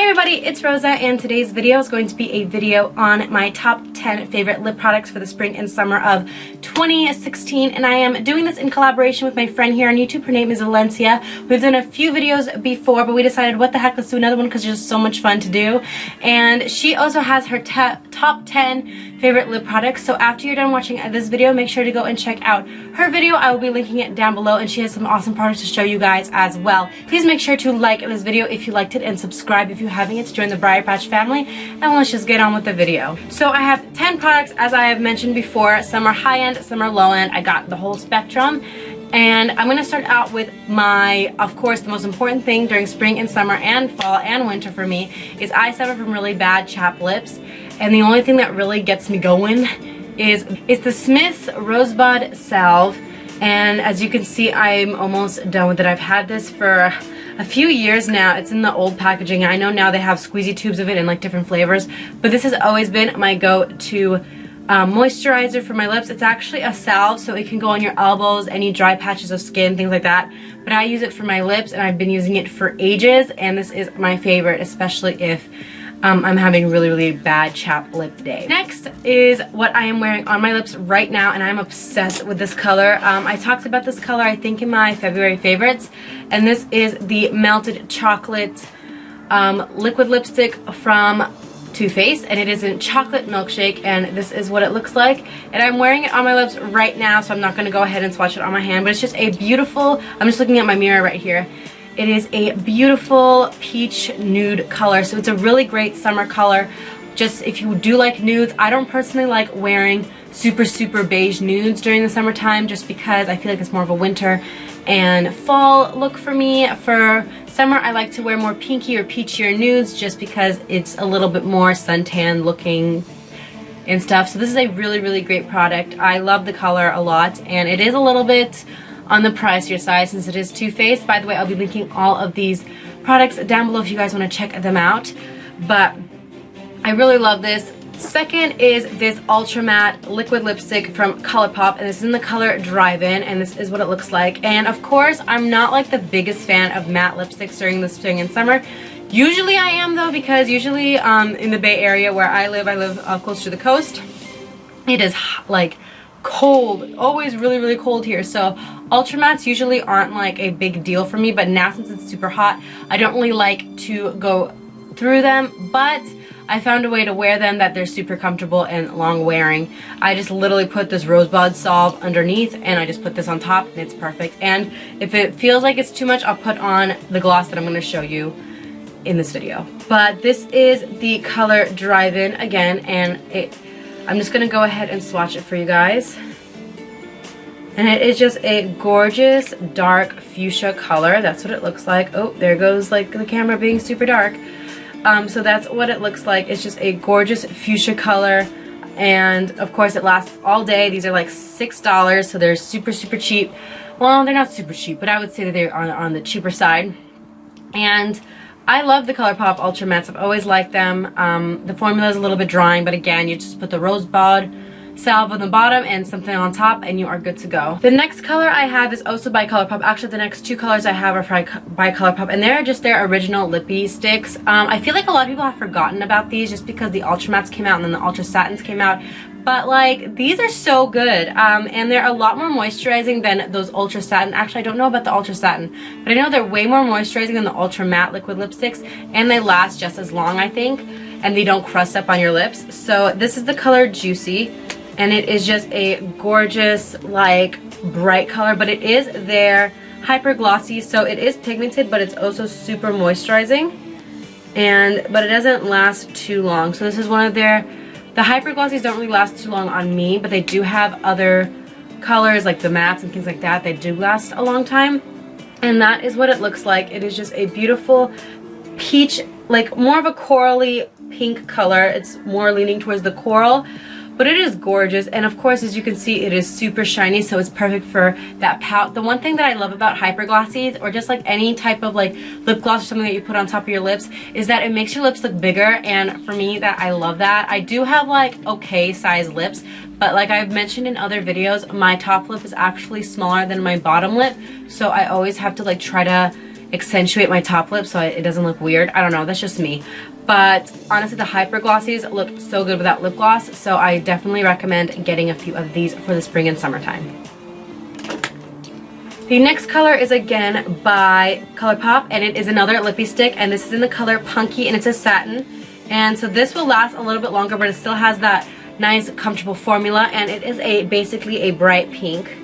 everybody, it's Rosa, and today's video is going to be a video on my top 10 favorite lip products for the spring and summer of 2016, and I am doing this in collaboration with my friend here on YouTube. Her name is Valencia. We've done a few videos before, but we decided, what the heck, let's do another one because it's just so much fun to do. And she also has her top 10 favorite lip products, so after you're done watching this video, make sure to go and check out her video. I will be linking it down below, and she has some awesome products to show you guys as well. Please make sure to like this video if you liked it, and subscribe if you haven't yet to join the BriarPatch family, and let's just get on with the video. So I have 10 products, as I have mentioned before. Some are high-end, some are low-end. I got the whole spectrum, and I'm going to start out with my, of course, the most important thing during spring and summer and fall and winter for me is I suffer from really bad chapped lips, and the only thing that really gets me going is the Smith's Rosebud Salve. And as you can see, I'm almost done with it. I've had this for a few years now. It's in the old packaging. I know now they have squeezy tubes of it in like different flavors, but this has always been my go-to moisturizer for my lips. It's actually a salve, so it can go on your elbows, any dry patches of skin, things like that. But I use it for my lips, and I've been using it for ages, and this is my favorite, especially if I'm having really bad chapped lip day. Next is what I am wearing on my lips right now, and I'm obsessed with this color. I talked about this color, I think, in my February favorites, and this is the Melted Chocolate liquid lipstick from Too Faced, and it is in Chocolate Milkshake, and this is what it looks like. And I'm wearing it on my lips right now, so I'm not going to go ahead and swatch it on my hand, but it's just a beautiful, I'm just looking at my mirror right here. It is a beautiful peach nude color, so it's a really great summer color. Just if you do like nudes, I don't personally like wearing super beige nudes during the summertime, just because I feel like it's more of a winter and fall look for me. For summer, I like to wear more pinky or peachier nudes just because it's a little bit more suntan looking and stuff. So this is a really great product. I love the color a lot, and it is a little bit on the pricier side since it is Too Faced. By the way, I'll be linking all of these products down below if you guys want to check them out. But I really love this. Second is this Ultra Matte liquid lipstick from Colourpop, and this is in the color Drive-In, and this is what it looks like. And of course, I'm not like the biggest fan of matte lipsticks during the spring and summer. Usually I am, though, because usually in the Bay Area where I live close to the coast. It is like cold, always really cold here, so ultra mattes usually aren't like a big deal for me, but now since it's super hot, I don't really like to go through them, but I found a way to wear them that they're super comfortable and long wearing. I just literally put this Rosebud Salve underneath, and I just put this on top, and it's perfect. And if it feels like it's too much, I'll put on the gloss that I'm going to show you in this video. But this is the color Drive-In again, and I'm just going to go ahead and swatch it for you guys. And it is just a gorgeous dark fuchsia color. That's what it looks like. Oh, there goes like the camera being super dark. So that's what it looks like. It's just a gorgeous fuchsia color. And of course it lasts all day. These are like $6, so they're super cheap. Well, they're not super cheap, but I would say that they're on the cheaper side. And I love the Colourpop Ultra Mattes. I've always liked them. The formula is a little bit drying, but again, you just put the Rosebud Salve on the bottom and something on top, and you are good to go. The next color I have is also by Colourpop. Actually, the next two colors I have are by Colourpop, and they're just their original Lippie sticks. I feel like a lot of people have forgotten about these just because the Ultra Mattes came out and then the Ultra Satins came out. But like, these are so good, and they're a lot more moisturizing than those Ultra Satin. Actually, I don't know about the Ultra Satin, but I know they're way more moisturizing than the Ultra Matte liquid lipsticks, and they last just as long, I think, and they don't crust up on your lips. So this is the color Juicy, and it is just a gorgeous, like, bright color, but it is their hyper glossy, so it is pigmented, but it's also super moisturizing, but it doesn't last too long. So this is one of their, the hyper glossies don't really last too long on me, but they do have other colors like the mattes and things like that that do last a long time. And that is what it looks like. It is just a beautiful peach, like more of a corally pink color. It's more leaning towards the coral, but it is gorgeous. And of course, as you can see, it is super shiny, so it's perfect for that pout. The one thing that I love about hyper glossies, or just like any type of like lip gloss or something that you put on top of your lips, is that it makes your lips look bigger. And for me, I love that. I do have like okay sized lips, but like I've mentioned in other videos, my top lip is actually smaller than my bottom lip, so I always have to like try to accentuate my top lip so it doesn't look weird. I don't know, that's just me. But honestly, the hyper glossies look so good without lip gloss, so I definitely recommend getting a few of these for the spring and summertime. The next color is again by Colourpop, and it is another lippy stick, and this is in the color Punky, and it's a satin. And so this will last a little bit longer, but it still has that nice comfortable formula, and it is basically a bright pink.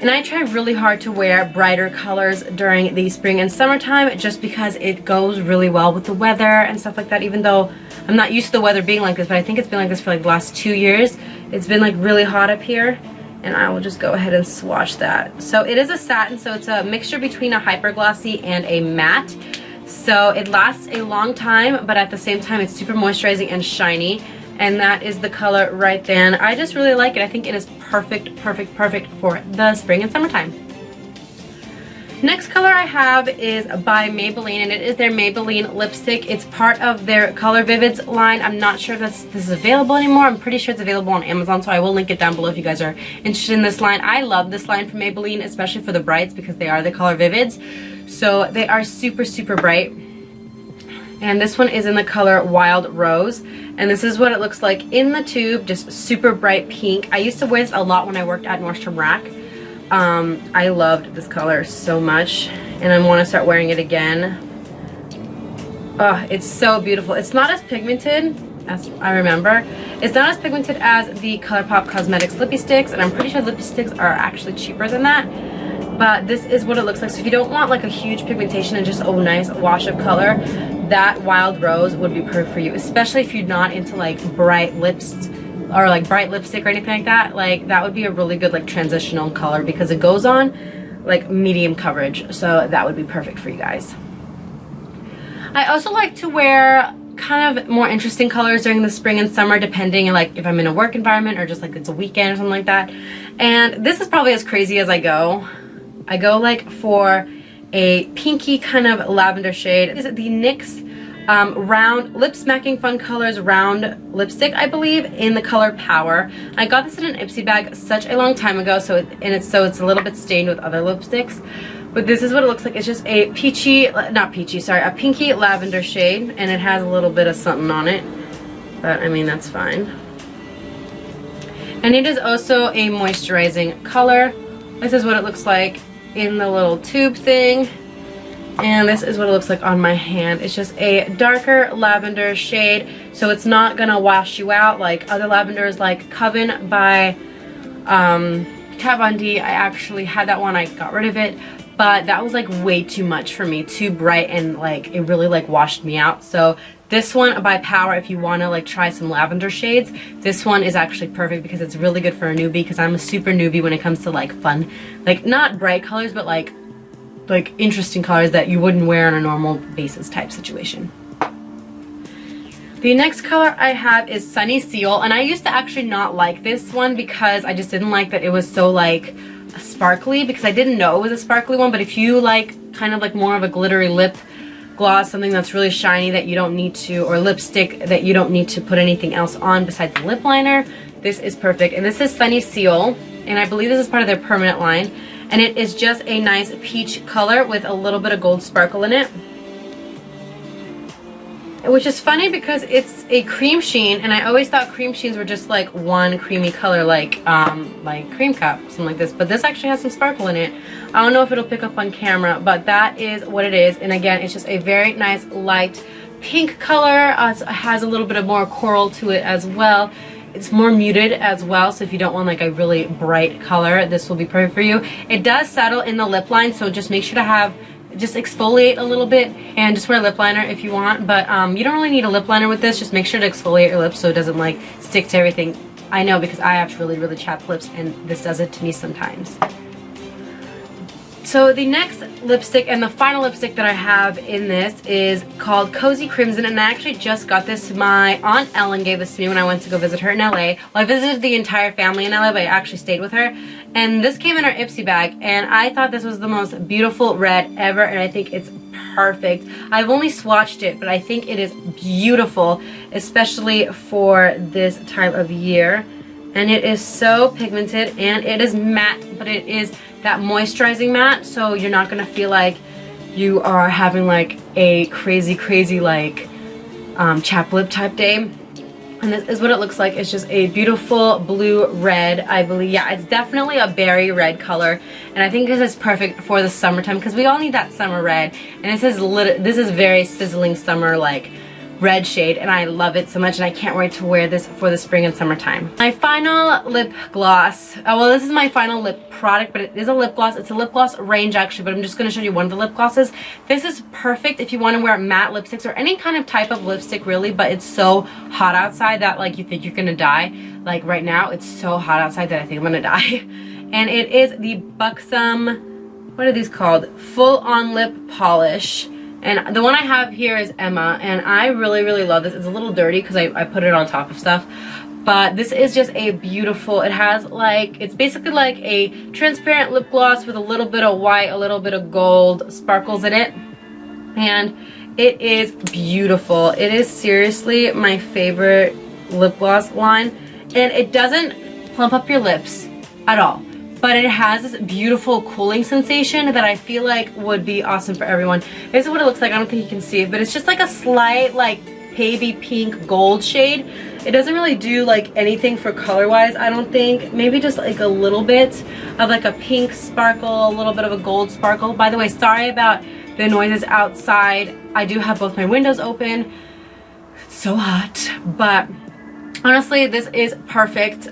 And I try really hard to wear brighter colors during the spring and summertime just because it goes really well with the weather and stuff like that, even though I'm not used to the weather being like this, but I think it's been like this for like the last 2 years. It's been like really hot up here, and I will just go ahead and swatch that. So it is a satin, so it's a mixture between a hyper glossy and a matte. So it lasts a long time, but at the same time it's super moisturizing and shiny. And that is the color right there. And I just really like it. I think it is perfect, perfect, perfect for the spring and summertime. Next color I have is by Maybelline, and it is their Maybelline lipstick. It's part of their Color Vivids line. I'm not sure if this is available anymore. I'm pretty sure it's available on Amazon, so I will link it down below if you guys are interested in this line. I love this line from Maybelline, especially for the brights, because they are the Color Vivids. So they are super, super bright. And this one is in the color Wild Rose. And this is what it looks like in the tube, just super bright pink. I used to wear this a lot when I worked at Nordstrom Rack. I loved this color so much, and I want to start wearing it again. Oh, it's so beautiful. It's not as pigmented as I remember. It's not as pigmented as the Colourpop Cosmetics Lippie Sticks, and I'm pretty sure Lippie Sticks are actually cheaper than that. But this is what it looks like. So if you don't want like a huge pigmentation and just a nice wash of color, that Wild Rose would be perfect for you, especially if you're not into like bright lips or like bright lipstick or anything like that. Like that would be a really good like transitional color because it goes on like medium coverage, so that would be perfect for you guys. I also like to wear kind of more interesting colors during the spring and summer, depending like if I'm in a work environment or just like it's a weekend or something like that. And this is probably as crazy as I go. I go like for a pinky kind of lavender shade. This is the NYX round lip smacking fun colors round lipstick, I believe, in the color Power. I got this in an Ipsy bag such a long time ago, so it's a little bit stained with other lipsticks. But this is what it looks like. It's just a a pinky lavender shade, and it has a little bit of something on it, but I mean that's fine. And it is also a moisturizing color. This is what it looks like in the little tube thing, and this is what it looks like on my hand. It's just a darker lavender shade, so it's not gonna wash you out like other lavenders like Coven by Kat Von D. I actually had that one, I got rid of it, but that was like way too much for me, too bright, and like it really like washed me out. So this one by Power, if you want to like try some lavender shades, this one is actually perfect because it's really good for a newbie, because I'm a super newbie when it comes to like fun, like not bright colors, but like interesting colors that you wouldn't wear on a normal basis type situation. The next color I have is Sunny Seal, and I used to actually not like this one because I just didn't like that it was so like sparkly, because I didn't know it was a sparkly one. But if you like kind of like more of a glittery lip gloss, something that's really shiny that you don't need to, or lipstick that you don't need to put anything else on besides the lip liner, this is perfect. And this is Sunny Seal, and I believe this is part of their permanent line, and it is just a nice peach color with a little bit of gold sparkle in it, which is funny because it's a cream sheen, and I always thought cream sheens were just like one creamy color, like cream cup, something like this, but this actually has some sparkle in it. I don't know if it'll pick up on camera, but that is what it is. And again, it's just a very nice light pink color. It has a little bit of more coral to it as well. It's more muted as well, so if you don't want like a really bright color, this will be perfect for you. It does settle in the lip line, so just make sure to just exfoliate a little bit and just wear lip liner if you want, but you don't really need a lip liner with this. Just make sure to exfoliate your lips so it doesn't like stick to everything. I know, because I have really, really chapped lips, and this does it to me sometimes. So the next lipstick and the final lipstick that I have in this is called Cozy Crimson, and I actually just got this. My Aunt Ellen gave this to me when I went to go visit her in LA. Well, I visited the entire family in LA, but I actually stayed with her. And this came in her Ipsy bag, and I thought this was the most beautiful red ever, and I think it's perfect. I've only swatched it, but I think it is beautiful, especially for this time of year. And it is so pigmented, and it is matte, but it is that moisturizing matte, so you're not gonna feel like you are having like a crazy like chap lip type day. And this is what it looks like. It's just a beautiful blue red, I believe. Yeah, it's definitely a berry red color. And I think this is perfect for the summertime because we all need that summer red. And this is very sizzling summer like red shade, and I love it so much, and I can't wait to wear this for the spring and summertime. My final lip gloss, well, this is my final lip product, but it is a lip gloss. It's a lip gloss range actually, but I'm just going to show you one of the lip glosses. This is perfect if you want to wear matte lipsticks or any kind of type of lipstick really, but it's so hot outside that like you think you're gonna die. Like right now it's so hot outside that I think I'm gonna die. And it is the Buxom, what are these called? Full on lip polish. And the one I have here is Emma, and I really love this. It's a little dirty because I put it on top of stuff. But this is just a beautiful, it has like, it's basically like a transparent lip gloss with a little bit of white, a little bit of gold sparkles in it. And it is beautiful. It is seriously my favorite lip gloss line. And it doesn't plump up your lips at all. But it has this beautiful cooling sensation that I feel like would be awesome for everyone. This is what it looks like. I don't think you can see it, but it's just like a slight like baby pink gold shade. It doesn't really do like anything for color wise, I don't think. Maybe just like a little bit of like a pink sparkle, a little bit of a gold sparkle. By the way, sorry about the noises outside. I do have both my windows open. It's so hot, but honestly, this is perfect.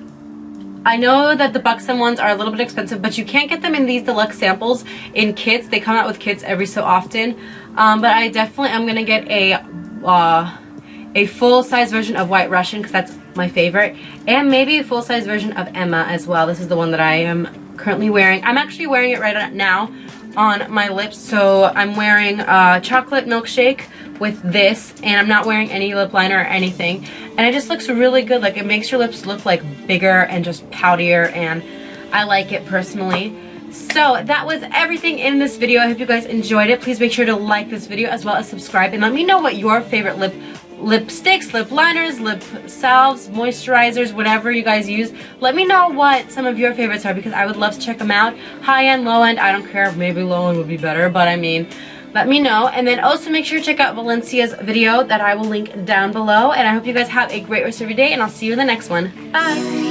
I know that the Buxom ones are a little bit expensive, but you can't get them in these deluxe samples in kits. They come out with kits every so often. But I definitely am gonna get a full-size version of White Russian because that's my favorite, and maybe a full-size version of Emma as well. This is the one that I am currently wearing. I'm actually wearing it right now on my lips. So I'm wearing chocolate milkshake with this, and I'm not wearing any lip liner or anything, and it just looks really good. Like, it makes your lips look like bigger and just poutier, and I like it personally. So that was everything in this video. I hope you guys enjoyed it. Please make sure to like this video as well as subscribe, and let me know what your favorite lipsticks, lip liners, lip salves, moisturizers, whatever you guys use. Let me know what some of your favorites are because I would love to check them out. High end, low end, I don't care. Maybe low end would be better, but I mean, let me know. And then also make sure to check out Valencia's video that I will link down below. And I hope you guys have a great rest of your day, and I'll see you in the next one. Bye!